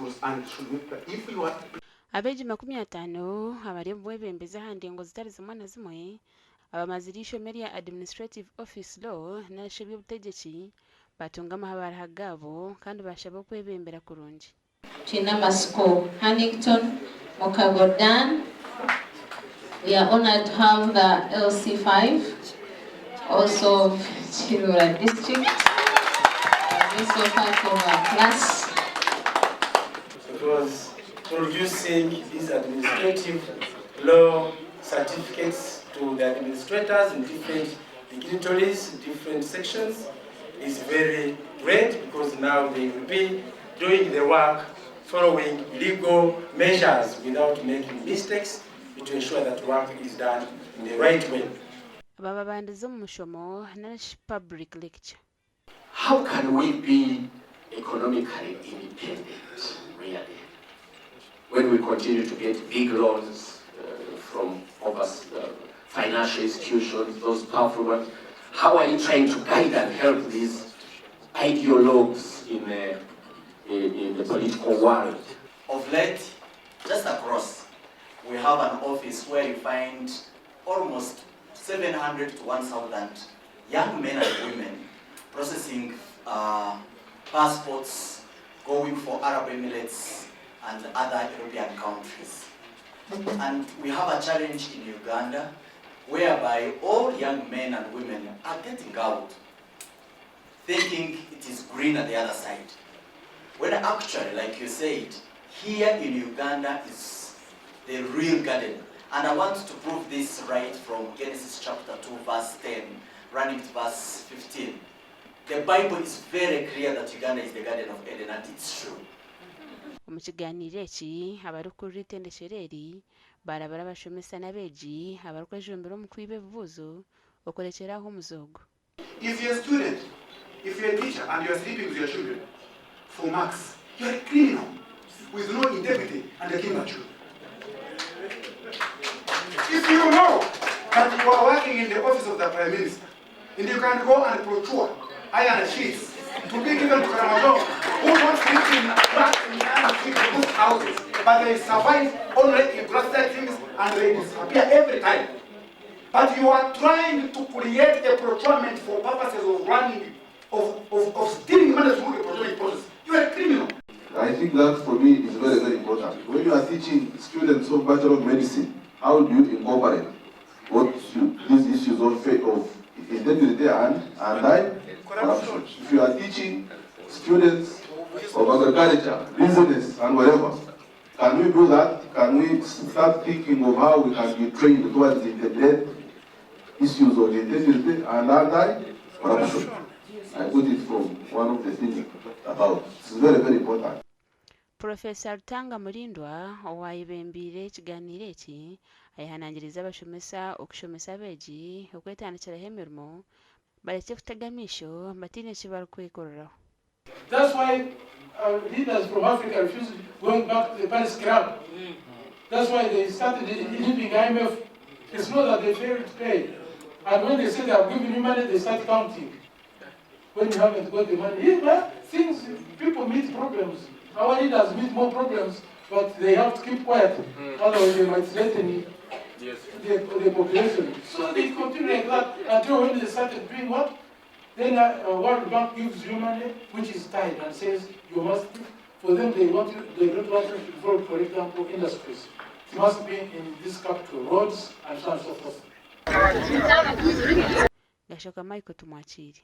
schools and should make if you are abeegi 50 abari bwebembeza handi ngo zitari zimwe na zimwe abamaziri ishomero ya administrative office law n'ashe by'ubutegetsi batunga amahabara hagabo kandi bashaba kwebembera kurungi China Masco Huntington Mokagodan. We are honored to have the LC5 also Chilura district also part of our class. It was producing these administrative law certificates to the administrators in different dignitaries, different sections is very great because now they will be doing the work following legal measures without making mistakes to ensure that work is done in the right way. baba bandizo mu mashomo na public lecture. How can we be economically independent really when we continue to get big loans from financial institutions, those powerful ones? How are you trying to guide and help these ideologues in the political world? Of late, just across, we have an office where you find almost 700 to 1,000 young men and women processing passports, going for Arab Emirates and other European countries. And we have a challenge in Uganda whereby all young men and women are getting out, thinking it is green at the other side. When actually, like you said, here in Uganda is the real garden. And I want to prove this right from Genesis chapter 2, verse 10, running to verse 15. The Bible is very clear that Uganda is the Garden of Eden, and it's true. Mu kiganiro eki abari kuri itendeshereri barabara Abashomesa n'abeegi abari kwejumbira mu kwiba ebibuzo okorekeraho omuzogo. if you're a student, if you're a teacher and you're sleeping with your children for marks, you're a criminal with no integrity and a kingdom. If you know that you are working in the office of the Prime Minister and you can go and procure iron sheets to be given to Ramadan who don't sleep in flats in iron sheets in those houses, but they survive only in grocery things and they disappear every time. But you are trying to create a procurement for purposes of running, of stealing money through the procurement process. You are a criminal. I think that for me is very, very important. When you are teaching students of Bachelor of Medicine, how do you incorporate these issues of integrity and corruption? If you are teaching students of agriculture, business, and whatever, can we do that? Can we start thinking of how we can be trained towards integrate issues of integrity and anti-corruption? I put it from one of the things about. It's very, very important. Professor Tanga Mulindwa owayibembire ekiganiro eki ayihanangiriza Abashomesa okushomesa abeegi okwetandikiraho emirimo bareke kutegamisho batine eki barikwekoreraho. That's why leaders from Africa refused going back to the Paris Club. That's why they started leaving IMF. It's not that they failed to pay. And when they say they have given you money, they start counting. When you haven't got the money, things, people meet problems. Our leaders meet more problems, but they have to keep quiet. Otherwise, they might threaten the population. So they continue like that until when they started doing what? Then World Bank gives you money, which is tied and says you must. For them, they don't want you to develop, for example, industries. It must be in this capital, roads and so on and so forth. Gashoka Michael tumwachiri.